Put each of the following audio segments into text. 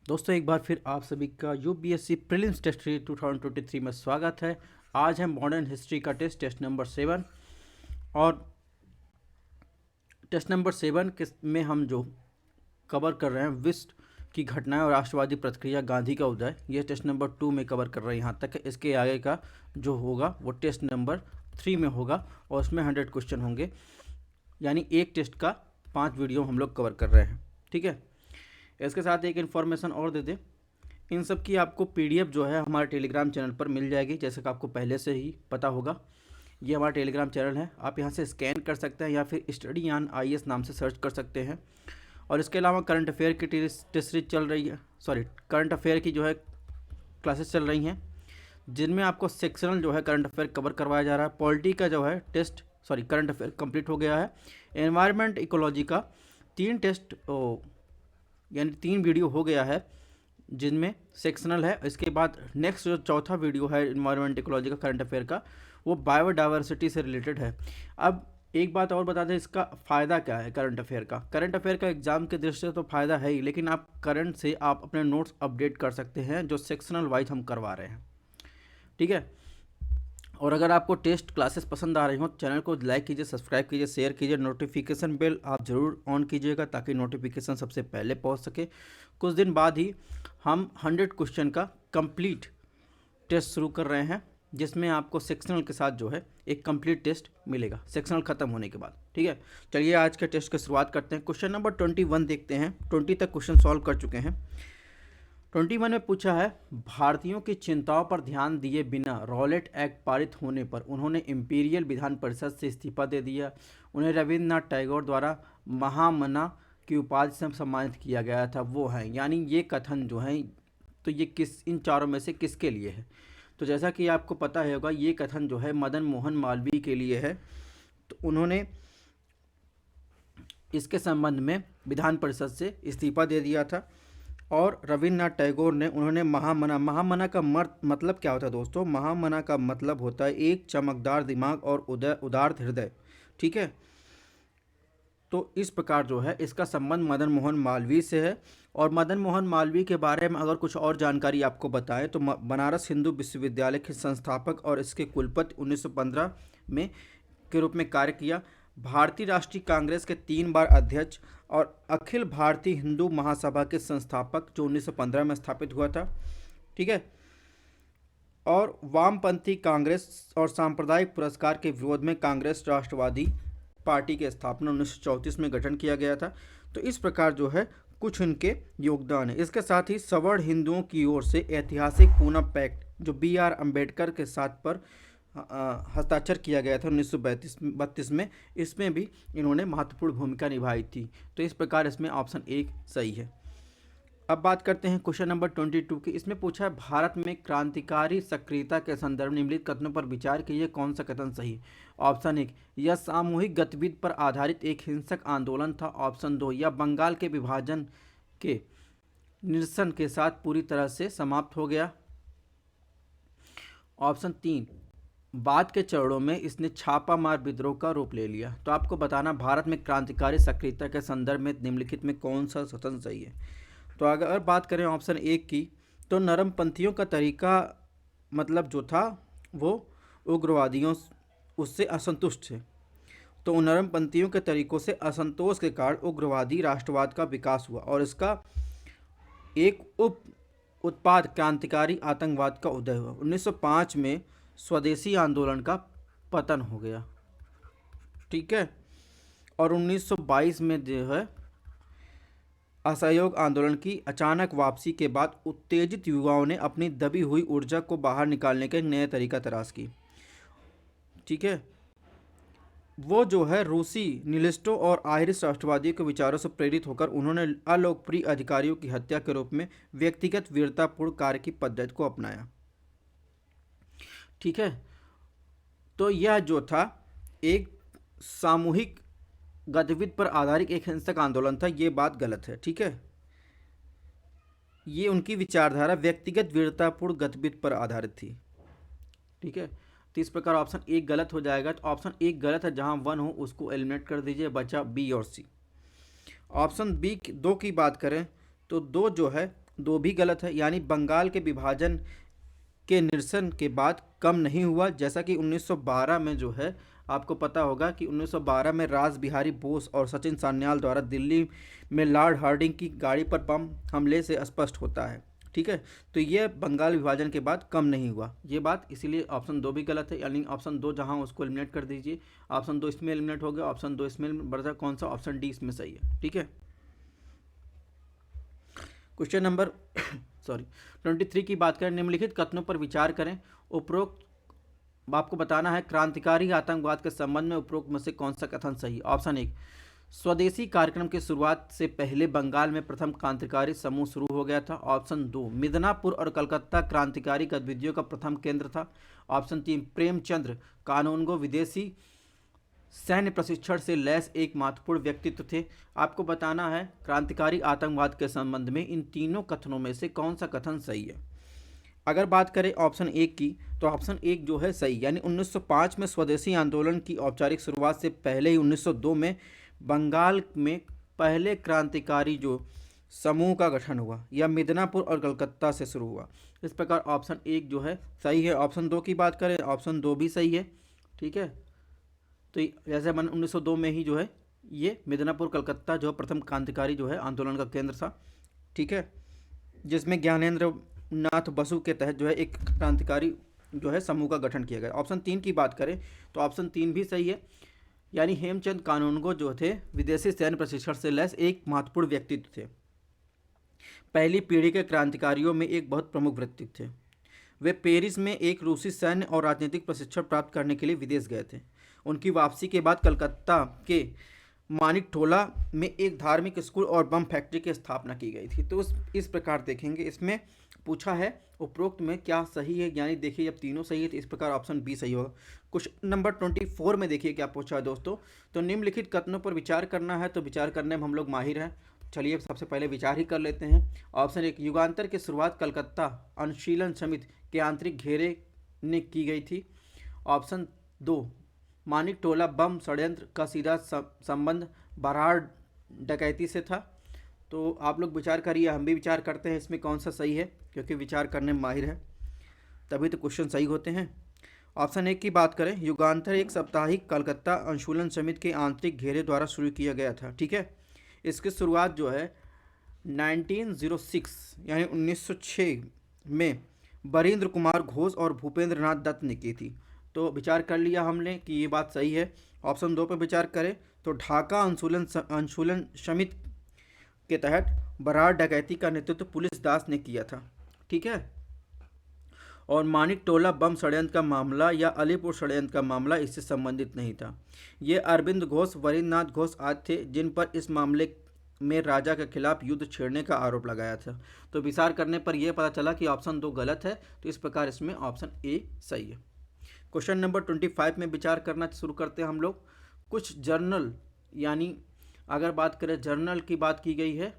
दोस्तों एक बार फिर आप सभी का यूपीएससी प्रीलिम्स टेस्ट सीरीज 2023 में स्वागत है। आज है मॉडर्न हिस्ट्री का टेस्ट नंबर 7। और टेस्ट नंबर 7 के में हम जो कवर कर रहे हैं विश्व की घटनाएं और राष्ट्रवादी प्रतिक्रिया गांधी का उदय, ये टेस्ट नंबर 2 में कवर कर रहे हैं। यहाँ तक इसके आगे का जो होगा वो टेस्ट नंबर 3 में होगा और उसमें 100 क्वेश्चन होंगे, यानी एक टेस्ट का 5 वीडियो हम लोग कवर कर रहे हैं। ठीक है, इसके साथ एक इन्फॉर्मेशन और दे दें, इन सब की आपको पीडीएफ जो है हमारे टेलीग्राम चैनल पर मिल जाएगी। जैसे कि आपको पहले से ही पता होगा, ये हमारा टेलीग्राम चैनल है, आप यहाँ से स्कैन कर सकते हैं या फिर स्टडी ऑन आईएएस नाम से सर्च कर सकते हैं। और इसके अलावा करंट अफेयर की टेस्ट सीरीज चल रही है, करंट अफेयर की जो है क्लासेस चल रही हैं, जिनमें आपको सेक्शनल जो है करंट अफेयर कवर करवाया जा रहा है। पॉलिटी का जो है करंट अफेयर कंप्लीट हो गया है। एनवायरनमेंट इकोलॉजी का 3 टेस्ट यानी 3 वीडियो हो गया है, जिनमें सेक्शनल है। इसके बाद नेक्स्ट जो चौथा वीडियो है इन्वायरमेंट इकोलॉजी का करंट अफेयर का, वो बायोडाइवर्सिटी से रिलेटेड है। अब एक बात और बता दें, इसका फ़ायदा क्या है करंट अफेयर का। करंट अफेयर का एग्जाम के दृष्टि से तो फ़ायदा है ही, लेकिन आप करंट से आप अपने नोट्स अपडेट कर सकते हैं जो सेक्शनल वाइज हम करवा रहे हैं। ठीक है, और अगर आपको टेस्ट क्लासेस पसंद आ रही हो, चैनल को लाइक कीजिए, सब्सक्राइब कीजिए, शेयर कीजिए, नोटिफिकेशन बेल आप ज़रूर ऑन कीजिएगा ताकि नोटिफिकेशन सबसे पहले पहुंच सके। कुछ दिन बाद ही हम 100 क्वेश्चन का कंप्लीट टेस्ट शुरू कर रहे हैं, जिसमें आपको सेक्शनल के साथ जो है एक कंप्लीट टेस्ट मिलेगा सेक्शनल ख़त्म होने के बाद। ठीक है, चलिए आज के टेस्ट की शुरुआत करते हैं। क्वेश्चन नंबर 21 देखते हैं। 20 तक क्वेश्चन सॉल्व कर चुके हैं। 21 में पूछा है, भारतीयों की चिंताओं पर ध्यान दिए बिना रॉलेट एक्ट पारित होने पर उन्होंने इंपीरियल विधान परिषद से इस्तीफा दे दिया। उन्हें रविन्द्रनाथ टैगोर द्वारा महामना की उपाधि से सम्मानित किया गया था। वो हैं, यानी ये कथन जो है, तो ये इन चारों में से किसके लिए है? तो जैसा कि आपको पता होगा, ये कथन जो है मदन मोहन मालवीय के लिए है। तो उन्होंने इसके संबंध में विधान परिषद से इस्तीफा दे दिया था। और रविन्द्रनाथ टैगोर ने उन्होंने महामना का मतलब क्या होता है दोस्तों? महामना का मतलब होता है एक चमकदार दिमाग और उदार हृदय। ठीक है, तो इस प्रकार जो है इसका संबंध मदन मोहन मालवीय से है। और मदन मोहन मालवीय के बारे में अगर कुछ और जानकारी आपको बताएं तो बनारस हिंदू विश्वविद्यालय के संस्थापक और इसके कुलपति 1915 में के रूप में कार्य किया। भारतीय राष्ट्रीय कांग्रेस के 3 बार अध्यक्ष और अखिल भारतीय हिंदू महासभा के संस्थापक, जो 1915 में स्थापित हुआ था। ठीक है, और वामपंथी कांग्रेस और सांप्रदायिक पुरस्कार के विरोध में कांग्रेस राष्ट्रवादी पार्टी की स्थापना 1934 में गठन किया गया था। तो इस प्रकार जो है कुछ उनके योगदान है। इसके साथ ही सवर्ण हिंदुओं की ओर से ऐतिहासिक पूना पैक्ट, जो BR अम्बेडकर के साथ पर हस्ताक्षर किया गया था 1932 में, इसमें भी इन्होंने महत्वपूर्ण भूमिका निभाई थी। तो इस प्रकार इसमें ऑप्शन 1 सही है। अब बात करते हैं क्वेश्चन नंबर 22 की। इसमें पूछा है, भारत में क्रांतिकारी सक्रियता के संदर्भ में निम्नलिखित कथनों पर विचार कीजिए, कौन सा कथन सही है? ऑप्शन 1, यह सामूहिक गतिविधि पर आधारित एक हिंसक आंदोलन था। ऑप्शन 2, यह बंगाल के विभाजन के निरसन के साथ पूरी तरह से समाप्त हो गया। ऑप्शन 3, बाद के चरणों में इसने छापा मार विद्रोह का रूप ले लिया। तो आपको बताना भारत में क्रांतिकारी सक्रियता के संदर्भ में निम्नलिखित में कौन सा कथन सही है? तो अगर बात करें ऑप्शन 1 की, तो नरमपंथियों का तरीका मतलब जो था वो उग्रवादियों उससे असंतुष्ट थे। तो उन नरमपंथियों के तरीकों से असंतोष के कारण उग्रवादी राष्ट्रवाद का विकास हुआ और इसका एक उत्पाद क्रांतिकारी आतंकवाद का उदय हुआ। 1905 में स्वदेशी आंदोलन का पतन हो गया। ठीक है, और 1922 में जो है असहयोग आंदोलन की अचानक वापसी के बाद उत्तेजित युवाओं ने अपनी दबी हुई ऊर्जा को बाहर निकालने का एक नया तरीका तलाश की। ठीक है, वो जो है रूसी निहिलिस्टों और आयरिश राष्ट्रवादियों के विचारों से प्रेरित होकर उन्होंने अलोकप्रिय अधिकारियों की हत्या के रूप में व्यक्तिगत वीरतापूर्ण कार्य की पद्धति को अपनाया। ठीक है, तो यह जो था एक सामूहिक गतिविधि पर आधारित एक हिंसक आंदोलन था, ये बात गलत है। ठीक है, ये उनकी विचारधारा व्यक्तिगत वीरतापूर्ण गतिविधि पर आधारित थी। ठीक है, तो इस प्रकार ऑप्शन 1 गलत हो जाएगा। तो ऑप्शन 1 गलत है, जहां 1 हो उसको एलिमिनेट कर दीजिए, बचा B और C। ऑप्शन 2 की बात करें तो 2 जो है दो भी गलत है, यानी बंगाल के विभाजन के निरसन के बाद कम नहीं हुआ। जैसा कि 1912 में जो है आपको पता होगा कि 1912 में रास बिहारी बोस और सचिन सान्याल द्वारा दिल्ली में लॉर्ड हार्डिंग की गाड़ी पर बम हमले से स्पष्ट होता है। ठीक है, तो ये बंगाल विभाजन के बाद कम नहीं हुआ, ये बात, इसीलिए ऑप्शन दो भी गलत है, यानी ऑप्शन दो जहां उसको एलिमिनेट कर दीजिए। ऑप्शन दो इसमें एलिमिनेट हो गया, ऑप्शन दो इसमें बढ़ जाए, कौन सा? ऑप्शन डी इसमें सही है। ठीक है, क्वेश्चन नंबर 23 की बात करें। निम्नलिखित कथनों पर विचार करें। उपरोक्त आपको बताना है क्रांतिकारी आतंकवाद के संबंध में उपरोक्त में से कौन सा कथन सही है। ऑप्शन एक, स्वदेशी कार्यक्रम की शुरुआत से पहले बंगाल में प्रथम क्रांतिकारी समूह शुरू हो गया था। ऑप्शन दो, मिदनापुर और कलकत्ता क्रांतिकारी गतिविधियों का प्रथम केंद्र था। ऑप्शन तीन, प्रेमचंद्र कानूनगो विदेशी सैन्य प्रशिक्षण से लैस एक महत्वपूर्ण व्यक्तित्व थे। आपको बताना है क्रांतिकारी आतंकवाद के संबंध में इन तीनों कथनों में से कौन सा कथन सही है। अगर बात करें ऑप्शन एक की, तो ऑप्शन एक जो है सही, यानी 1905 में स्वदेशी आंदोलन की औपचारिक शुरुआत से पहले ही 1902 में बंगाल में पहले क्रांतिकारी जो समूह का गठन हुआ, यह मिदनापुर और कलकत्ता से शुरू हुआ। इस प्रकार ऑप्शन एक जो है सही है। ऑप्शन दो की बात करें, ऑप्शन दो भी सही है। ठीक है, तो जैसे 1902 में ही जो है ये मिदनापुर कलकत्ता जो प्रथम क्रांतिकारी जो है आंदोलन का केंद्र था। ठीक है, जिसमें ज्ञानेंद्र नाथ बसु के तहत जो है एक क्रांतिकारी जो है समूह का गठन किया गया। ऑप्शन तीन की बात करें तो ऑप्शन तीन भी सही है, यानी हेमचंद कानूनगो जो थे विदेशी सैन्य प्रशिक्षण से लैस एक महत्वपूर्ण व्यक्तित्व थे। पहली पीढ़ी के क्रांतिकारियों में एक बहुत प्रमुख व्यक्तित्व थे। वे पेरिस में एक रूसी सैन्य और राजनीतिक प्रशिक्षण प्राप्त करने के लिए विदेश गए थे। उनकी वापसी के बाद कलकत्ता के मानिक टोला में एक धार्मिक स्कूल और बम फैक्ट्री की स्थापना की गई थी। तो इस प्रकार देखेंगे, इसमें पूछा है उपरोक्त में क्या सही है, यानी देखिए जब तीनों सही है तो इस प्रकार ऑप्शन बी सही होगा। क्वेश्चन नंबर 24 में देखिए क्या पूछा है दोस्तों। तो निम्नलिखित कथनों पर विचार करना है, तो विचार करने में हम लोग माहिर हैं। चलिए सबसे पहले विचार ही कर लेते हैं। ऑप्शन एक, युगांतर की शुरुआत कलकत्ता अनुशीलन समिति के आंतरिक घेरे ने की गई थी। ऑप्शन दो, मानिक टोला बम षड्यंत्र का सीधा संबंध बराड़ डकैती से था। तो आप लोग विचार करिए, हम भी विचार करते हैं इसमें कौन सा सही है, क्योंकि विचार करने में माहिर है तभी तो क्वेश्चन सही होते हैं। ऑप्शन एक की बात करें, युगांतर एक साप्ताहिक कलकत्ता अनुशीलन समिति के आंतरिक घेरे द्वारा शुरू किया गया था। ठीक है, इसकी शुरुआत जो है 1906 यानी 1906 में बरिंद्र कुमार घोष और भूपेंद्र नाथ दत्त ने की थी। तो विचार कर लिया हमने कि ये बात सही है। ऑप्शन दो पर विचार करें तो ढाका अनुशीलन समिति के तहत बराड़ डकैती का नेतृत्व पुलिस दास ने किया था। ठीक है, और मानिक टोला बम षड्यंत्र का मामला या अलीपुर षड्यंत्र का मामला इससे संबंधित नहीं था। ये अरविंद घोष, वरिंद्रनाथ घोष आदि थे जिन पर इस मामले में राजा के खिलाफ युद्ध छेड़ने का आरोप लगाया था। तो विचार करने पर यह पता चला कि ऑप्शन दो गलत है, तो इस प्रकार इसमें ऑप्शन ए सही है। क्वेश्चन नंबर 25 में विचार करना शुरू करते हैं हम लोग। कुछ जर्नल, यानी अगर बात करें जर्नल की बात की गई है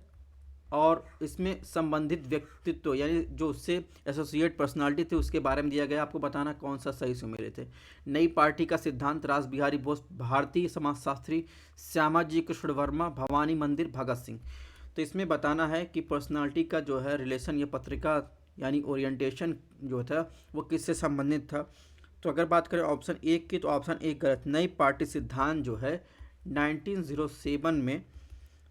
और इसमें संबंधित व्यक्तित्व यानी जो उससे एसोसिएट पर्सनालिटी थे उसके बारे में दिया गया। आपको बताना कौन सा सही से मेरे थे। नई पार्टी का सिद्धांत, रास बिहारी बोस, भारतीय समाजशास्त्री श्यामाजी कृष्ण वर्मा, भवानी मंदिर, भगत सिंह। तो इसमें बताना है कि पर्सनालिटी का जो है रिलेशन या पत्रिका यानी ओरिएंटेशन जो था वो किससे संबंधित था। तो अगर बात करें ऑप्शन एक की तो ऑप्शन एक गलत। नई पार्टी सिद्धांत जो है 1907 में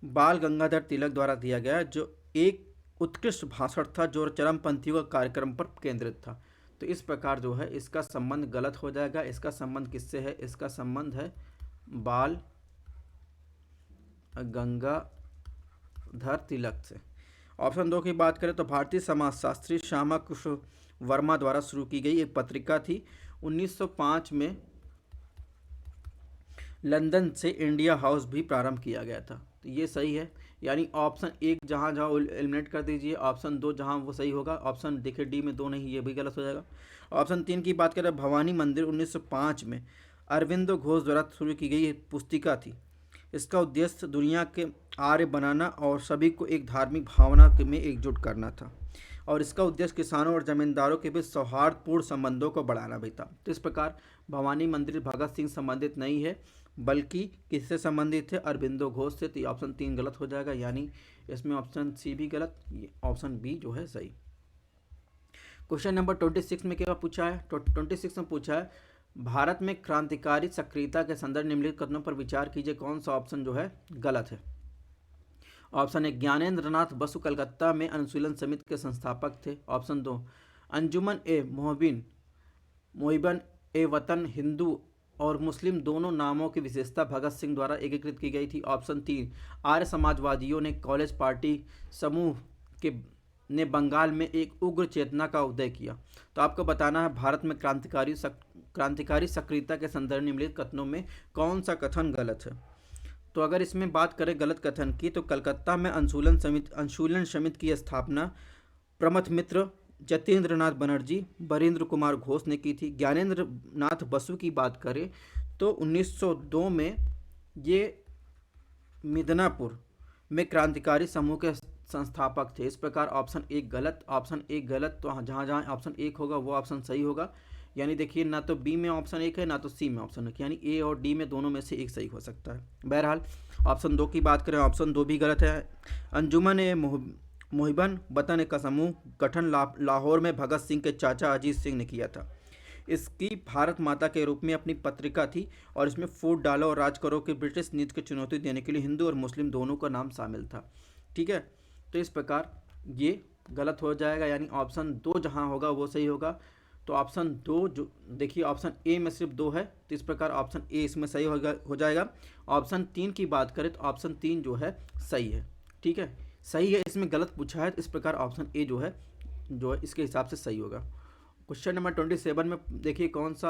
बाल गंगाधर तिलक द्वारा दिया गया, जो एक उत्कृष्ट भाषण था जो चरमपंथियों का कार्यक्रम पर केंद्रित था। तो इस प्रकार जो है इसका संबंध गलत हो जाएगा। इसका संबंध किससे है? इसका संबंध है बाल गंगाधर तिलक से। ऑप्शन दो की बात करें तो भारतीय समाजशास्त्री श्यामा कृष्ण वर्मा द्वारा शुरू की गई एक पत्रिका थी। 1905 में लंदन से इंडिया हाउस भी प्रारंभ किया गया था। तो ये सही है, यानी ऑप्शन एक जहाँ एलिमिनेट कर दीजिए, ऑप्शन दो जहाँ वो सही होगा। ऑप्शन देखिए डी में दो नहीं, ये भी गलत हो जाएगा। ऑप्शन तीन की बात करें, भवानी मंदिर 1905 में अरविंदो घोष द्वारा शुरू की गई एक पुस्तिका थी। इसका उद्देश्य दुनिया के आर्य बनाना और सभी को एक धार्मिक भावना में एकजुट करना था, और इसका उद्देश्य किसानों और जमींदारों के बीच सौहार्दपूर्ण संबंधों को बढ़ाना भी था। तो इस प्रकार भवानी मंदिर भगत सिंह संबंधित नहीं है, बल्कि किससे संबंधित थे? अरबिंदो घोष से। तो ये ऑप्शन 3 गलत हो जाएगा, यानी इसमें ऑप्शन सी भी गलत, ये ऑप्शन बी जो है सही। क्वेश्चन नंबर 26 में क्या पूछा है? 26 में पूछा है भारत में क्रांतिकारी सक्रियता के संदर्भ निम्नलिखित कथनों पर विचार कीजिए, कौन सा ऑप्शन जो है गलत है? ऑप्शन ए ज्ञानेंद्र नाथ बसु कलकत्ता में अनुशीलन समिति के संस्थापक थे। ऑप्शन 2 अंजुमन ए मोहिबन ए वतन हिंदू और मुस्लिम दोनों नामों की विशेषता भगत सिंह द्वारा एकीकृत की गई थी। ऑप्शन 3 आर्य समाजवादियों ने कॉलेज पार्टी समूह के ने बंगाल में एक उग्र चेतना का उदय किया। तो आपको बताना है भारत में क्रांतिकारी सक्रियता के संदर्भ निम्नलिखित कथनों में कौन सा कथन गलत है? तो अगर इसमें बात करें गलत कथन की, तो कलकत्ता में अंशुलन समिति की स्थापना प्रमथ मित्र, जतीन्द्र नाथ बनर्जी, बरीन्द्र कुमार घोष ने की थी। ज्ञानेंद्र नाथ बसु की बात करें तो 1902 में ये मिदनापुर में क्रांतिकारी समूह के संस्थापक थे। इस प्रकार ऑप्शन एक गलत, ऑप्शन एक गलत। तो जहाँ जहाँ ऑप्शन एक होगा वो ऑप्शन सही होगा, यानी देखिए ना तो बी में ऑप्शन एक है ना तो सी में ऑप्शन एक, यानी ए और डी में दोनों में से एक सही हो सकता है। बहरहाल ऑप्शन 2 की बात करें, ऑप्शन 2 भी गलत है। अंजुमन ए मोहिबन वतन का समूह गठन लाहौर में भगत सिंह के चाचा अजीत सिंह ने किया था। इसकी भारत माता के रूप में अपनी पत्रिका थी और इसमें फूट डालो और राज करो की ब्रिटिश नीति को चुनौती देने के लिए हिंदू और मुस्लिम दोनों का नाम शामिल था। ठीक है, तो इस प्रकार ये गलत हो जाएगा, यानी ऑप्शन 2 जहाँ होगा वो सही होगा। तो ऑप्शन 2 जो देखिए ऑप्शन ए में सिर्फ 2 है, तो इस प्रकार ऑप्शन ए इसमें सही हो जाएगा। ऑप्शन 3 की बात करें तो ऑप्शन 3 जो है सही है। ठीक है, सही है, इसमें गलत पूछा है, तो इस प्रकार ऑप्शन ए जो है इसके हिसाब से सही होगा। क्वेश्चन नंबर 27 में देखिए कौन सा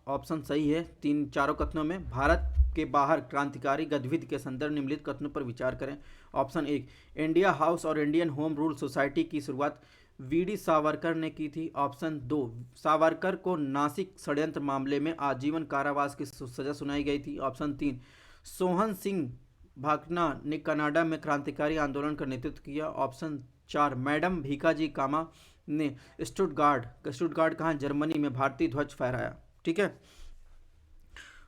ऑप्शन सही है चारों कथनों में। भारत के बाहर क्रांतिकारी गतिविधि के संदर्भ निम्नलिखित कथनों पर विचार करें। ऑप्शन 1 इंडिया हाउस और इंडियन होम रूल सोसाइटी की शुरुआत वीडी सावरकर ने की थी। ऑप्शन 2 सावरकर को नासिक षड्यंत्र मामले में आजीवन कारावास की सजा सुनाई गई थी। ऑप्शन 3 सोहन सिंह भाकना ने कनाडा में क्रांतिकारी आंदोलन का नेतृत्व किया। ऑप्शन 4 मैडम भीकाजी कामा ने स्टुटगार्ड कहाँ जर्मनी में भारतीय ध्वज फहराया। ठीक है,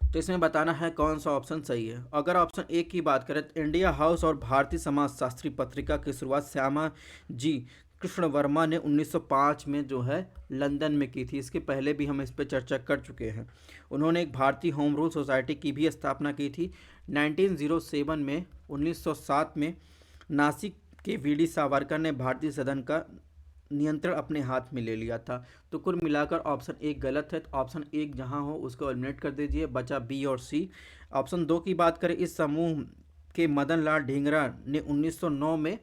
तो इसमें बताना है कौन सा ऑप्शन सही है। अगर ऑप्शन ए की बात करें तो इंडिया हाउस और भारतीय समाजशास्त्री पत्रिका की शुरुआत श्यामा जी कृष्ण वर्मा ने 1905 में जो है लंदन में की थी। इसके पहले भी हम इस पर चर्चा कर चुके हैं। उन्होंने एक भारतीय होम रूल सोसाइटी की भी स्थापना की थी। 1907 में नासिक के वीडी सावरकर ने भारतीय सदन का नियंत्रण अपने हाथ में ले लिया था। तो कुल मिलाकर ऑप्शन एक गलत है, तो ऑप्शन एक जहां हो उसको एलिमिनेट कर दीजिए, बचा बी और सी। ऑप्शन 2 की बात करें, इस समूह के मदन लाल ढींगरा ने 1909 में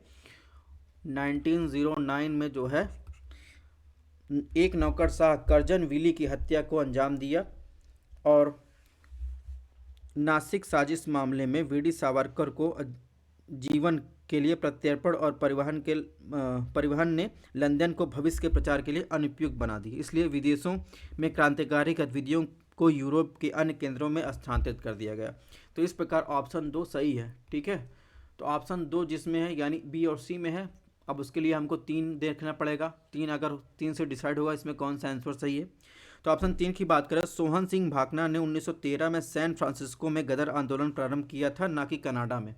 जो है एक नौकरशाह करजन विली की हत्या को अंजाम दिया और नासिक साजिश मामले में वीडी सावरकर को जीवन के लिए प्रत्यर्पण और परिवहन ने लंदन को भविष्य के प्रचार के लिए अनुपयुक्त बना दी। इसलिए विदेशों में क्रांतिकारी गतिविधियों को यूरोप के अन्य केंद्रों में स्थानांतरित कर दिया गया। तो इस प्रकार ऑप्शन 2 सही है। ठीक है, तो ऑप्शन 2 जिसमें है यानी बी और सी में है। अब उसके लिए हमको 3 देखना पड़ेगा, 3 अगर 3 से डिसाइड होगा इसमें कौन सा आंसर सही है। तो ऑप्शन 3 की बात करें, सोहन सिंह भाकना ने 1913 में सैन फ्रांसिस्को में गदर आंदोलन प्रारंभ किया था, ना कि कनाडा में।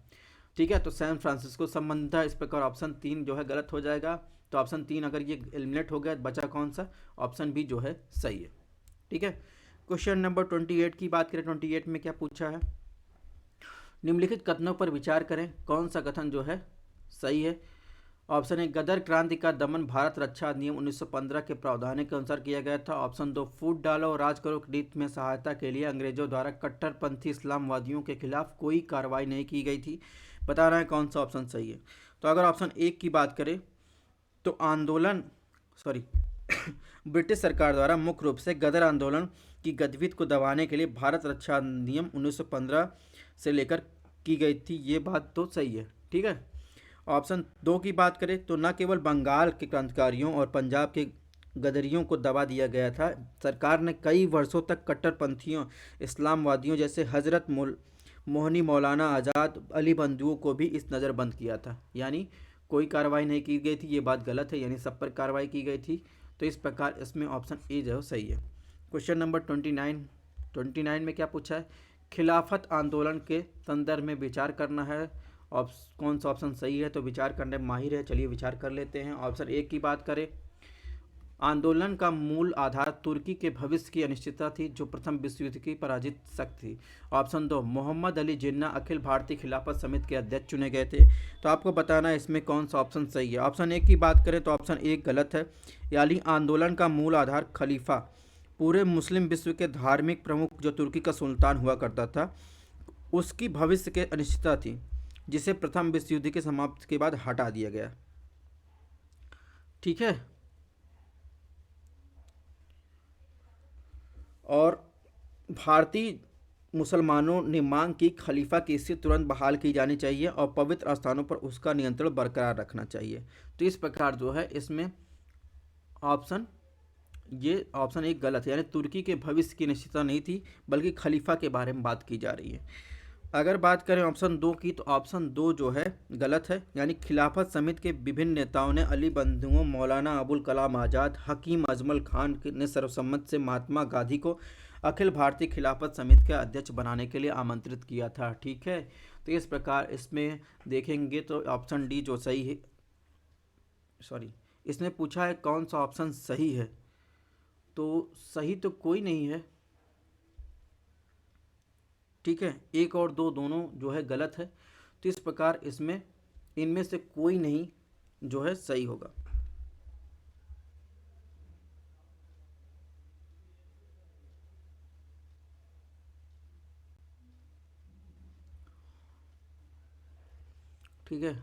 ठीक है, तो सैन फ्रांसिस्को संबंध था, इस प्रकार ऑप्शन 3 जो है गलत हो जाएगा। तो ऑप्शन 3 अगर ये एलिमिनेट हो गया, बचा कौन सा? ऑप्शन बी जो है सही है। ठीक है, क्वेश्चन नंबर 28 की बात करें, 28 में क्या पूछा है? निम्नलिखित कथनों पर विचार करें, कौन सा कथन जो है सही है। ऑप्शन ए गदर क्रांति का दमन भारत रक्षा अधिनियम 1915 के प्रावधानों के अनुसार किया गया था। ऑप्शन 2 फूट डालो और राज करो नीति में सहायता के लिए अंग्रेजों द्वारा कट्टरपंथी इस्लामवादियों के खिलाफ कोई कार्रवाई नहीं की गई थी। बता रहा है कौन सा ऑप्शन सही है। तो अगर ऑप्शन 1 की बात करें तो ब्रिटिश सरकार द्वारा मुख्य रूप से गदर आंदोलन की गतिविधि को दबाने के लिए भारत रक्षा अधिनियम 1915 से लेकर की गई थी, ये बात तो सही है। ठीक है, ऑप्शन 2 की बात करें तो न केवल बंगाल के क्रांतिकारियों और पंजाब के गदरियों को दबा दिया गया था, सरकार ने कई वर्षों तक कट्टरपंथियों इस्लामवादियों जैसे हजरत मोहनी मौलाना आज़ाद अली बंधुओं को भी इस नज़रबंद किया था। यानी कोई कार्रवाई नहीं की गई थी, ये बात गलत है, यानी सब पर कार्रवाई की गई थी। तो इस प्रकार इसमें ऑप्शन ए जो सही है। क्वेश्चन नंबर 29 में क्या पूछा है खिलाफत आंदोलन के संदर्भ में विचार करना है। कौन सा ऑप्शन सही है, तो विचार करने में माहिर है, चलिए विचार कर लेते हैं। ऑप्शन ए की बात करें, आंदोलन का मूल आधार तुर्की के भविष्य की अनिश्चितता थी, जो प्रथम विश्व युद्ध की पराजित शक्ति थी। ऑप्शन दो, मोहम्मद अली जिन्ना अखिल भारतीय खिलाफत समिति के अध्यक्ष चुने गए थे। तो आपको बताना है इसमें कौन सा ऑप्शन सही है। ऑप्शन ए की बात करें तो ऑप्शन ए गलत है, यानी आंदोलन का मूल आधार खलीफा, पूरे मुस्लिम विश्व के धार्मिक प्रमुख जो तुर्की का सुल्तान हुआ करता था, उसकी भविष्य के अनिश्चितता थी, जिसे प्रथम विश्व युद्ध के समाप्ति के बाद हटा दिया गया। ठीक है, और भारतीय मुसलमानों ने मांग की खलीफा की स्थिति तुरंत बहाल की जानी चाहिए और पवित्र स्थानों पर उसका नियंत्रण बरकरार रखना चाहिए। तो इस प्रकार जो है इसमें ऑप्शन ये ऑप्शन एक गलत है, यानी तुर्की के भविष्य की निश्चितता नहीं थी, बल्कि खलीफा के बारे में बात की जा रही है। अगर बात करें ऑप्शन दो की, तो ऑप्शन दो जो है गलत है, यानी खिलाफत समिति के विभिन्न नेताओं ने अली बंधुओं मौलाना अबुल कलाम आज़ाद, हकीम अजमल खान ने सर्वसम्मत से महात्मा गांधी को अखिल भारतीय खिलाफत समिति का अध्यक्ष बनाने के लिए आमंत्रित किया था। ठीक है, तो इस प्रकार इसमें देखेंगे तो ऑप्शन डी जो सही है, सॉरी, इसमें पूछा है कौन सा ऑप्शन सही है, तो सही तो कोई नहीं है। ठीक है, एक और दो दोनों जो है गलत है, तो इस प्रकार इसमें इनमें से कोई नहीं जो है सही होगा। ठीक है,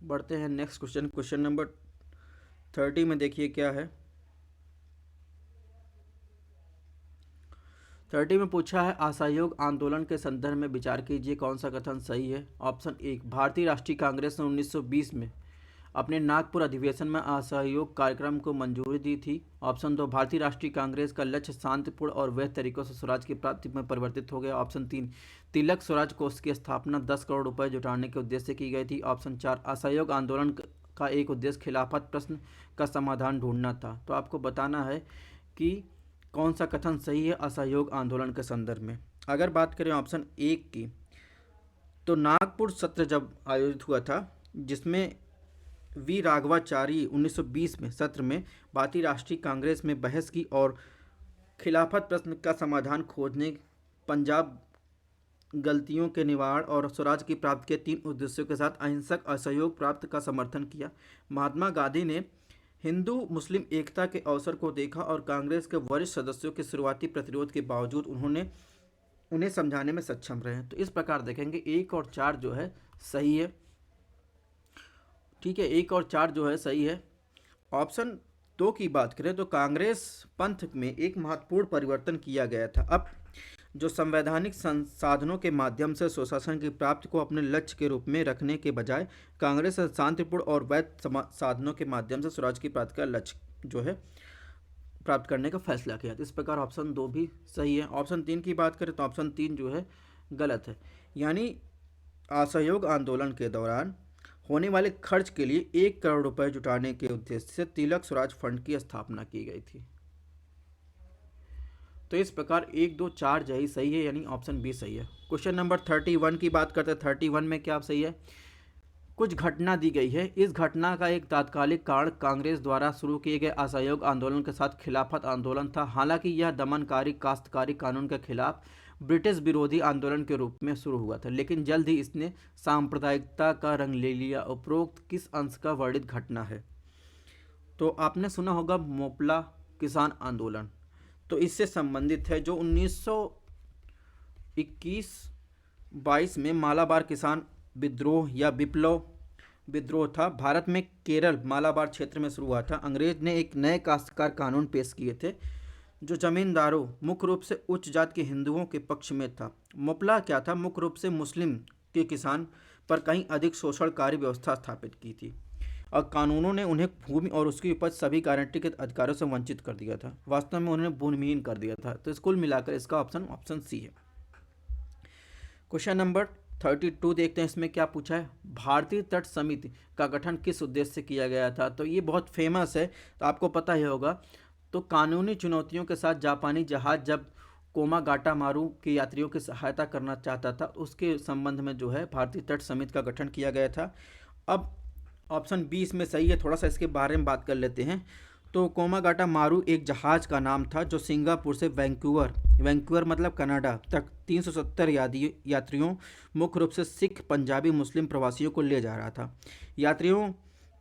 बढ़ते हैं नेक्स्ट क्वेश्चन। क्वेश्चन नंबर 30 में देखिए क्या है। 30 में पूछा है, असहयोग आंदोलन के संदर्भ में विचार कीजिए, कौन सा कथन सही है। ऑप्शन एक, भारतीय राष्ट्रीय कांग्रेस ने 1920 में अपने नागपुर अधिवेशन में असहयोग कार्यक्रम को मंजूरी दी थी। ऑप्शन दो, भारतीय राष्ट्रीय कांग्रेस का लक्ष्य शांतिपूर्ण और वैध तरीकों से स्वराज की प्राप्ति में परिवर्तित हो गया। ऑप्शन तीन, तिलक स्वराज कोष की स्थापना 10 करोड़ रुपए जुटाने के उद्देश्य से की गई थी। ऑप्शन चार, असहयोग आंदोलन का एक उद्देश्य खिलाफत प्रश्न का समाधान ढूंढना था। तो आपको बताना है कि कौन सा कथन सही है असहयोग आंदोलन के संदर्भ में। अगर बात करें ऑप्शन एक की, तो नागपुर सत्र जब आयोजित हुआ था, जिसमें वी राघवाचारी 1920 में सत्र में भारतीय राष्ट्रीय कांग्रेस में बहस की और खिलाफत प्रश्न का समाधान खोजने, पंजाब गलतियों के निवारण और स्वराज की प्राप्ति के 3 उद्देश्यों के साथ अहिंसक असहयोग प्राप्त का समर्थन किया। महात्मा गांधी ने हिंदू मुस्लिम एकता के अवसर को देखा और कांग्रेस के वरिष्ठ सदस्यों के शुरुआती प्रतिरोध के बावजूद उन्हें समझाने में सक्षम रहे। तो इस प्रकार देखेंगे 1 और 4 जो है सही है। ठीक है, 1 और 4 जो है सही है। ऑप्शन 2 की बात करें तो कांग्रेस पंथ में एक महत्वपूर्ण परिवर्तन किया गया था। अब जो संवैधानिक संसाधनों के माध्यम से सुशासन की प्राप्ति को अपने लक्ष्य के रूप में रखने के बजाय कांग्रेस शांतिपूर्ण और वैध साधनों के माध्यम से स्वराज की प्राप्ति का लक्ष्य जो है प्राप्त करने का फैसला किया। तो इस प्रकार ऑप्शन 2 भी सही है। ऑप्शन 3 की बात करें तो ऑप्शन 3 जो है गलत है, यानी असहयोग आंदोलन के दौरान होने वाले खर्च के लिए 1 करोड़ रुपए जुटाने के उद्देश्य से तिलक स्वराज फंड की स्थापना की गई थी। तो इस प्रकार 1, 2, 4 जो सही है, यानी ऑप्शन बी सही है। क्वेश्चन नंबर 31 की बात करते हैं। 31 में क्या सही है, कुछ घटना दी गई है। इस घटना का एक तात्कालिक कारण कांग्रेस द्वारा शुरू किए गए असहयोग आंदोलन के साथ खिलाफत आंदोलन था। हालांकि यह दमनकारी काश्तकारी कानून के खिलाफ ब्रिटिश विरोधी आंदोलन के रूप में शुरू हुआ था, लेकिन जल्द ही इसने सांप्रदायिकता का रंग ले लिया। उपरोक्त किस अंश का वर्णित घटना है, तो आपने सुना होगा मोपला किसान आंदोलन, तो इससे संबंधित है जो 1921-22 में मालाबार किसान विद्रोह या विप्लव विद्रोह था। भारत में केरल मालाबार क्षेत्र में शुरू हुआ था। अंग्रेज ने एक नए काश्तकार कानून पेश किए थे जो जमींदारों, मुख्य रूप से उच्च जात के हिंदुओं के पक्ष में था। मोपला क्या था, मुख्य रूप से मुस्लिम के किसान पर कहीं अधिक शोषणकारी व्यवस्था स्थापित की थी और कानूनों ने उन्हें भूमि और उसकी उपज सभी गारंटी के अधिकारों से वंचित कर दिया था। वास्तव में उन्हें भूमिहीन कर दिया था। तो कुल मिलाकर इसका ऑप्शन सी है। क्वेश्चन नंबर 32 देखते हैं, इसमें क्या पूछा है। भारतीय तट समिति का गठन किस उद्देश्य से किया गया था, तो ये बहुत फेमस है, तो आपको पता ही होगा। तो कानूनी चुनौतियों के साथ जापानी जहाज जब कोमागाटामारू के यात्रियों की सहायता करना चाहता था, उसके संबंध में जो है भारतीय तट समिति का गठन किया गया था। अब ऑप्शन बी इसमें सही है, थोड़ा सा इसके बारे में बात कर लेते हैं। तो कोमागाटा मारू एक जहाज़ का नाम था जो सिंगापुर से वैंकूवर वैंकूवर मतलब कनाडा तक 370 यात्रियों, मुख्य रूप से सिख, पंजाबी, मुस्लिम प्रवासियों को ले जा रहा था। यात्रियों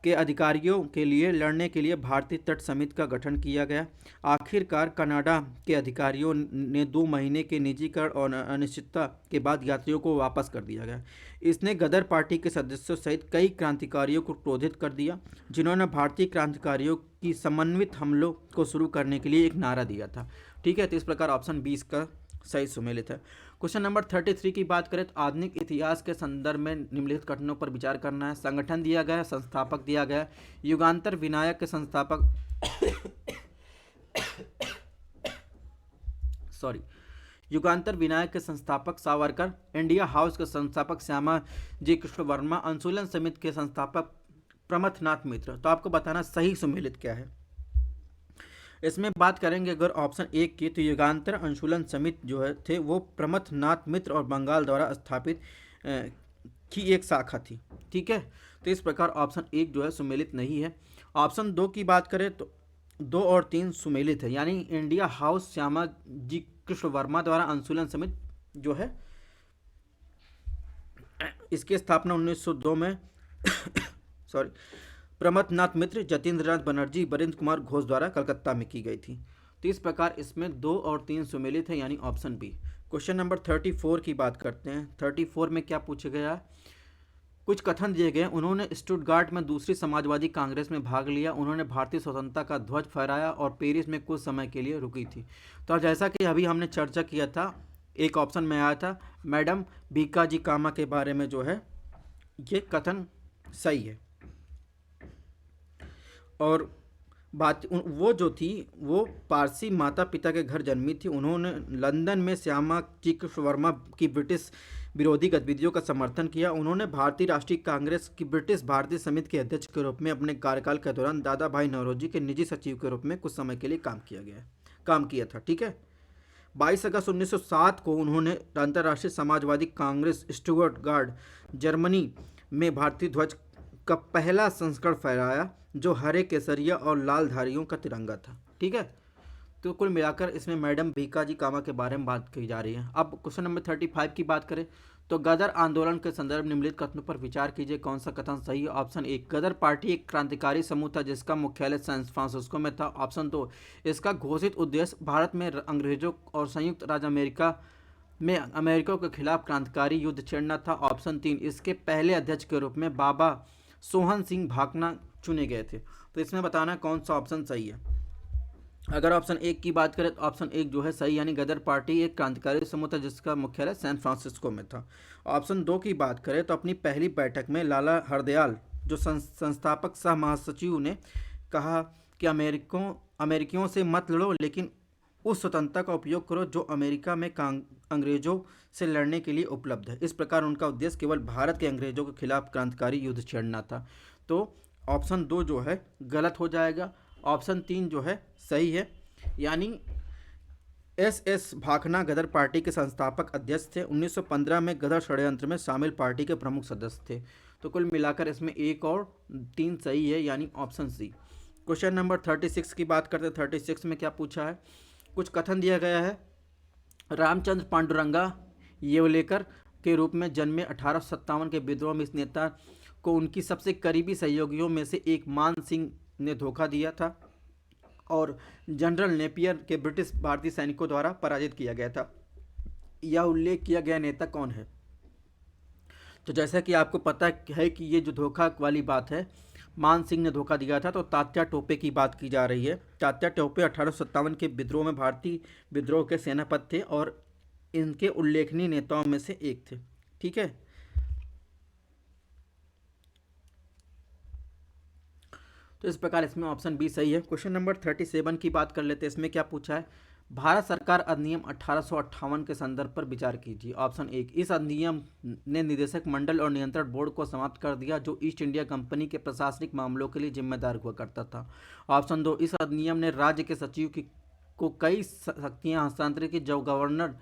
के अधिकारियों के लिए लड़ने के लिए भारतीय तट समिति का गठन किया गया। आखिरकार कनाडा के अधिकारियों ने 2 महीने के निजीकरण और अनिश्चितता के बाद यात्रियों को वापस कर दिया गया। इसने गदर पार्टी के सदस्यों सहित कई क्रांतिकारियों को क्रोधित कर दिया, जिन्होंने भारतीय क्रांतिकारियों की समन्वित हमलों को शुरू करने के लिए एक नारा दिया था। ठीक है, तो इस प्रकार ऑप्शन 20 का सही सुमेलित है। क्वेश्चन नंबर 33 की बात करें तो आधुनिक इतिहास के संदर्भ में निम्नलिखित घटनाओं पर विचार करना है। संगठन दिया गया है, संस्थापक दिया गया है। युगांतर विनायक के संस्थापक सॉरी युगांतर विनायक के संस्थापक सावरकर, इंडिया हाउस के संस्थापक श्यामा जी कृष्ण वर्मा, अनुशीलन समिति के संस्थापक प्रमथनाथ मित्र। तो आपको बताना सही सुमेलित क्या है। इसमें बात करेंगे अगर ऑप्शन एक की, तो युगांतर अनुशीलन समिति जो है थे वो प्रमथनाथ मित्र और बंगाल द्वारा स्थापित की एक शाखा थी। ठीक है, तो इस प्रकार ऑप्शन एक जो है सुमेलित नहीं है। ऑप्शन दो की बात करें तो 2 और 3 सुमेलित है, यानी इंडिया हाउस श्यामा जी कृष्ण वर्मा द्वारा अनुशीलन समिति जो है इसकी स्थापना 1902 में सॉरी प्रमथनाथ मित्र, जतीन्द्रनाथ बनर्जी, बरिंद्र कुमार घोष द्वारा कलकत्ता में की गई थी। तो इस प्रकार इसमें 2 और 3 सुमेलित है, यानी ऑप्शन बी। क्वेश्चन नंबर 34 की बात करते हैं। 34 में क्या पूछा गया, कुछ कथन दिए गए। उन्होंने स्टुटगार्ट में दूसरी समाजवादी कांग्रेस में भाग लिया, उन्होंने भारतीय स्वतंत्रता का ध्वज फहराया और पेरिस में कुछ समय के लिए रुकी थी। तो जैसा कि अभी हमने चर्चा किया था, एक ऑप्शन में आया था मैडम भीकाजी कामा के बारे में, जो है ये कथन सही है। और बात वो जो थी वो पारसी माता पिता के घर जन्मी थी। उन्होंने लंदन में श्यामा जी कृष्ण वर्मा की ब्रिटिश विरोधी गतिविधियों का समर्थन किया। उन्होंने भारतीय राष्ट्रीय कांग्रेस की ब्रिटिश भारतीय समिति के अध्यक्ष के रूप में अपने कार्यकाल के दौरान दादा भाई नौरोजी के निजी सचिव के रूप में कुछ समय के लिए काम किया था। ठीक है, 22 अगस्त 1907 को उन्होंने अंतर्राष्ट्रीय समाजवादी कांग्रेस स्टुटगार्ट जर्मनी में भारतीय ध्वज का पहला संस्करण फहराया, जो हरे, केसरिया और लाल धारियों का तिरंगा था। ठीक है, तो कुल मिलाकर इसमें मैडम भीकाजी कामा के बारे में बात की जा रही है। अब क्वेश्चन नंबर 35 की बात करें तो गदर आंदोलन के संदर्भ निम्नलिखित कथनों पर विचार कीजिए, कौन सा कथन सही है। ऑप्शन एक, गदर पार्टी एक क्रांतिकारी समूह था जिसका मुख्यालय सैन फ्रांसिस्को में था। ऑप्शन दो, इसका घोषित उद्देश्य भारत में अंग्रेजों और संयुक्त राज्य अमेरिका में अमेरिका के खिलाफ क्रांतिकारी युद्ध छेड़ना था। ऑप्शन तीन, इसके पहले अध्यक्ष के रूप में बाबा सोहन सिंह भाकना चुने गए थे। तो इसमें बताना कौन सा ऑप्शन सही है। अगर ऑप्शन एक की बात करें तो ऑप्शन एक जो है सही, यानी गदर पार्टी एक क्रांतिकारी समूह था जिसका मुख्यालय सैन फ्रांसिस्को में था। ऑप्शन दो की बात करें तो अपनी पहली बैठक में लाला हरदयाल जो संस्थापक सह महासचिव ने कहा कि अमेरिकियों से मत लड़ो, लेकिन उस स्वतंत्रता का उपयोग करो जो अमेरिका में अंग्रेजों से लड़ने के लिए उपलब्ध है। इस प्रकार उनका उद्देश्य केवल भारत के अंग्रेजों के खिलाफ क्रांतिकारी युद्ध छेड़ना था। तो ऑप्शन दो जो है गलत हो जाएगा, ऑप्शन तीन जो है सही है, यानी एस भाकना गदर पार्टी के संस्थापक अध्यक्ष थे। 1915 में गदर षड्यंत्र में शामिल पार्टी के प्रमुख सदस्य थे। तो कुल मिलाकर इसमें 1 और 3 सही है, यानी ऑप्शन सी। क्वेश्चन नंबर 36 की बात करते हैं। 36 में क्या पूछा है, कुछ कथन दिया गया है। रामचंद्र पांडुरंगा येवलेकर के रूप में जन्मे 1857 के विद्रोह में इस नेता को उनकी सबसे करीबी सहयोगियों में से एक मान सिंह ने धोखा दिया था और जनरल नेपियर के ब्रिटिश भारतीय सैनिकों द्वारा पराजित किया गया था। यह उल्लेख किया गया नेता कौन है। तो जैसा कि आपको पता है कि ये जो धोखा वाली बात है, मान सिंह ने धोखा दिया था, तो तात्या टोपे की बात की जा रही है। तात्या टोपे 1857 के विद्रोह में भारतीय विद्रोह के सेनापति थे और इनके उल्लेखनीय नेताओं में से एक थे। ठीक है, तो इस प्रकार इसमें ऑप्शन बी सही है। क्वेश्चन नंबर 37 की बात कर लेते हैं। इसमें क्या पूछा है, भारत सरकार अधिनियम 1858 के संदर्भ पर विचार कीजिए। ऑप्शन एक, इस अधिनियम ने निदेशक मंडल और नियंत्रण बोर्ड को समाप्त कर दिया जो ईस्ट इंडिया कंपनी के प्रशासनिक मामलों के लिए जिम्मेदार हुआ करता था। ऑप्शन दो, इस अधिनियम ने राज्य के सचिव की को कई शक्तियां हस्तांतरित की जो गवर्नर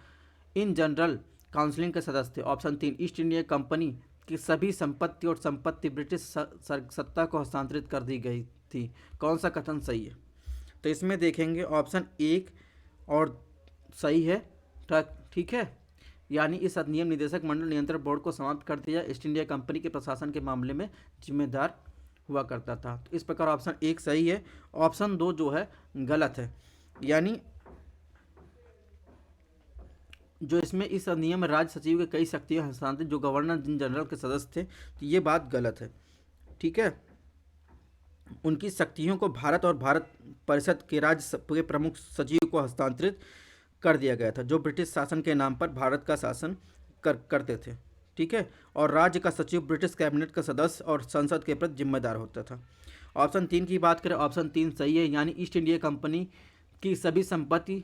इन जनरल काउंसिल के सदस्य थे। ऑप्शन तीन, ईस्ट इंडिया कंपनी की सभी संपत्ति और संपत्ति ब्रिटिश सत्ता को हस्तांतरित कर दी गई थी। कौन सा कथन सही है? तो इसमें देखेंगे ऑप्शन एक और सही है। ठीक है, यानी इस अधिनियम निदेशक मंडल नियंत्रण बोर्ड को समाप्त कर दिया, ईस्ट इंडिया कंपनी के प्रशासन के मामले में जिम्मेदार हुआ करता था। तो इस प्रकार ऑप्शन एक सही है, ऑप्शन दो जो है गलत है। यानी जो इसमें इस अधिनियम में राज्य सचिव के कई शक्तियां हस्तांतरित जो गवर्नर जनरल के सदस्य थे, तो ये बात गलत है। ठीक है, उनकी शक्तियों को भारत और भारत परिषद के राज्य के प्रमुख सचिव को हस्तांतरित कर दिया गया था जो ब्रिटिश शासन के नाम पर भारत का शासन करते थे। ठीक है, और राज्य का सचिव ब्रिटिश कैबिनेट का सदस्य और संसद के प्रति जिम्मेदार होता था। ऑप्शन तीन की बात करें, ऑप्शन तीन सही है, यानी ईस्ट इंडिया कंपनी की सभी संपत्ति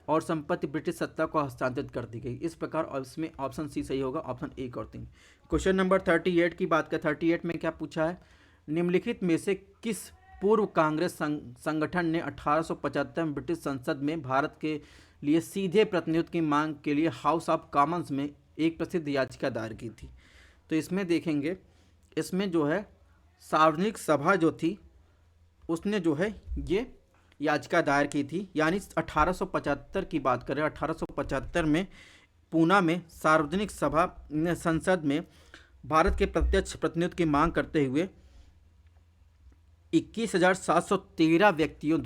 और संपत्ति ब्रिटिश सत्ता को हस्तांतरित कर दी गई। इस प्रकार इसमें ऑप्शन सी सही होगा, ऑप्शन एक और तीन। क्वेश्चन नंबर 38 की बात करें, 38 में क्या पूछा है? निम्नलिखित में से किस पूर्व कांग्रेस संगठन ने 1875 में ब्रिटिश संसद में भारत के लिए सीधे प्रतिनिधित्व की मांग के लिए हाउस ऑफ कॉमन्स में एक प्रसिद्ध याचिका दायर की थी? तो इसमें देखेंगे, इसमें जो है सार्वजनिक सभा जो थी उसने जो है ये याचिका दायर की थी। यानी 1875 की बात करें, 1875 में पूना में सार्वजनिक सभा ने संसद में भारत के प्रत्यक्ष प्रतिनिधित्व की मांग करते हुए 21,713 व्यक्तियों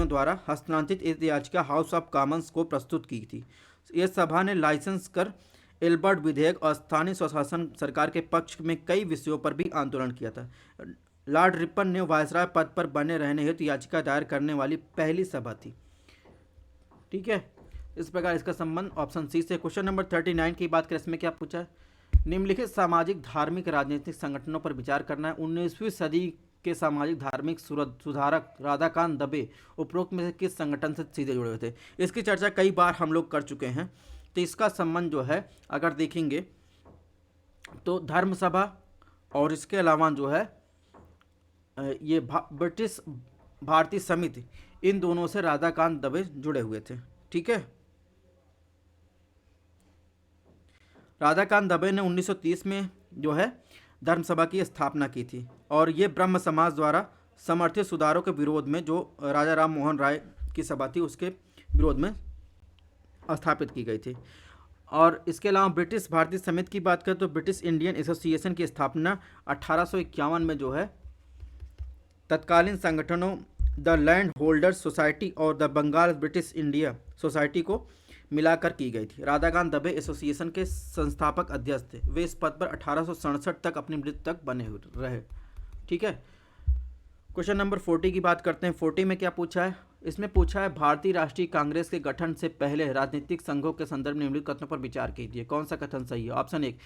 द्वारा हस्तांतरित इस याचिका हाउस ऑफ कॉमन्स को प्रस्तुत की थी। यह सभा ने लाइसेंस कर एल्बर्ट विधेयक और स्थानीय स्वशासन सरकार के पक्ष में कई विषयों पर भी आंदोलन किया था। लॉर्ड रिपन ने वायसराय पद पर बने रहने हेतु याचिका दायर करने वाली पहली सभा थी। ठीक है, इस प्रकार इसका संबंध ऑप्शन सी से। क्वेश्चन नंबर 39 की बात करें, इसमें क्या पूछा है? निम्नलिखित सामाजिक धार्मिक राजनीतिक संगठनों पर विचार करना है। 19वीं सदी के सामाजिक धार्मिक सुधारक राधाकांत दबे उपरोक्त में से किस संगठन से सीधे जुड़े हुए थे? इसकी चर्चा कई बार हम लोग कर चुके हैं। तो इसका संबंध जो है अगर देखेंगे तो धर्म सभा और इसके अलावा जो है ये ब्रिटिश भारतीय समिति, इन दोनों से राधाकांत दबे जुड़े हुए थे। ठीक है, राधाकांत दबे ने 1930 में जो है धर्म सभा की स्थापना की थी और ये ब्रह्म समाज द्वारा समर्थित सुधारों के विरोध में जो राजा राम मोहन राय की सभा थी उसके विरोध में स्थापित की गई थी। और इसके अलावा ब्रिटिश भारतीय समिति की बात करें तो ब्रिटिश इंडियन एसोसिएशन की स्थापना 1851 में जो है तत्कालीन संगठनों द लैंड होल्डर्स सोसाइटी और the Bengal British India society को मिलाकर की गई थी। राधाकांत दबे एसोसिएशन के संस्थापक अध्यक्ष थे। वे इस पद पर 1867 तक अपनी मृत्यु तक बने रहे। ठीक है, क्वेश्चन नंबर 40 की बात करते हैं। 40 में क्या पूछा है? इसमें पूछा है भारतीय राष्ट्रीय कांग्रेस के गठन से पहले राजनीतिक संघों के संदर्भ में निम्नलिखित कथनों पर विचार कीजिए। कौन सा कथन सही है? ऑप्शन एक,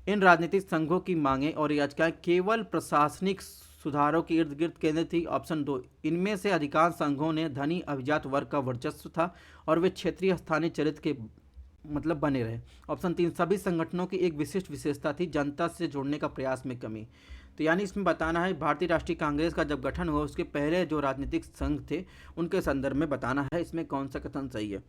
इन राजनीतिक संघों की मांगें और याचिकाएं केवल प्रशासनिक सुधारों के इर्द गिर्द केंद्रित थी। ऑप्शन दो, इनमें से अधिकांश संघों ने धनी अभिजात वर्ग का वर्चस्व था और वे क्षेत्रीय स्थानीय चरित्र के बने रहे। ऑप्शन तीन, सभी संगठनों की एक विशिष्ट विशेषता थी जनता से जोड़ने का प्रयास में कमी। तो यानी इसमें बताना है भारतीय राष्ट्रीय कांग्रेस का जब गठन हुआ उसके पहले जो राजनीतिक संघ थे उनके संदर्भ में बताना है इसमें कौन सा कथन सही है।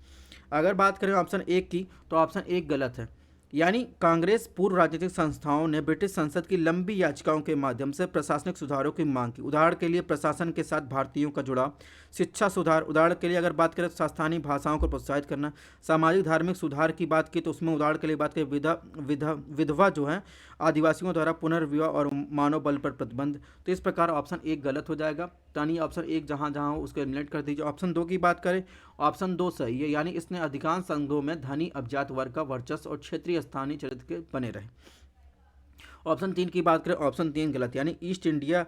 अगर बात करें ऑप्शन एक की तो ऑप्शन एक गलत है। यानी कांग्रेस पूर्व राजनीतिक संस्थाओं ने ब्रिटिश संसद की लंबी याचिकाओं के माध्यम से प्रशासनिक सुधारों की मांग की। उदाहरण के लिए प्रशासन के साथ भारतीयों का जुड़ाव, शिक्षा सुधार, उदाहरण के लिए अगर बात करें तो स्थानीय भाषाओं को प्रोत्साहित करना, सामाजिक धार्मिक सुधार की बात की तो उसमें उदाहरण के लिए बात करें विधवा जो है आदिवासियों द्वारा पुनर्विवाह और मानव बल पर प्रतिबंध। तो इस प्रकार ऑप्शन एक गलत हो जाएगा। यानी ऑप्शन एक जहाँ जहाँ हो उसको एलिमिनेट कर दीजिए। ऑप्शन दो की बात करें, ऑप्शन दो सही है, यानी इसने अधिकांश संघों में धनी अभिजात वर्ग का वर्चस्व और क्षेत्रीय स्थानीय चरित्र के बने रहे। ऑप्शन तीन की बात करें, ऑप्शन तीन गलत, यानी ईस्ट इंडिया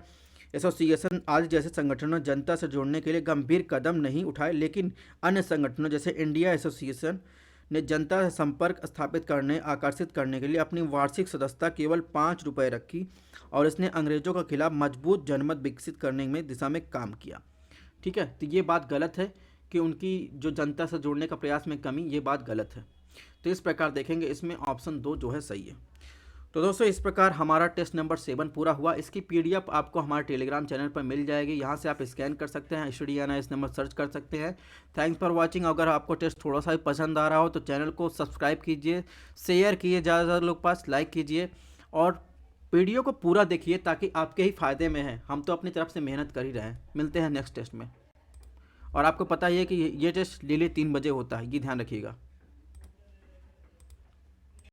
एसोसिएशन आदि जैसे संगठनों ने जनता से जोड़ने के लिए गंभीर कदम नहीं उठाए, लेकिन अन्य संगठनों जैसे इंडिया एसोसिएशन ने जनता से संपर्क स्थापित करने आकर्षित करने के लिए अपनी वार्षिक सदस्यता केवल 5 रुपये रखी और इसने अंग्रेजों के खिलाफ मजबूत जनमत विकसित करने में दिशा में काम किया। ठीक है, तो ये बात गलत है कि उनकी जो जनता से जुड़ने का प्रयास में कमी, ये बात गलत है। तो इस प्रकार देखेंगे इसमें ऑप्शन 2 जो है सही है। तो दोस्तों इस प्रकार हमारा टेस्ट नंबर 7 पूरा हुआ। इसकी पीडीएफ आपको हमारे टेलीग्राम चैनल पर मिल जाएगी, यहाँ से आप स्कैन कर सकते हैं, STDNIS नंबर सर्च कर सकते हैं। Thanks for watching. अगर आपको टेस्ट थोड़ा सा भी पसंद आ रहा हो तो चैनल को सब्सक्राइब कीजिए, शेयर कीजिए ज़्यादा से ज़्यादा लोग पास, लाइक कीजिए और वीडियो को पूरा देखिए ताकि आपके ही फ़ायदे में है। हम तो अपनी तरफ से मेहनत कर ही रहे हैं। मिलते हैं नेक्स्ट टेस्ट में। और आपको पता ही है कि ये टेस्ट डेली 3 बजे होता है, ये ध्यान रखिएगा।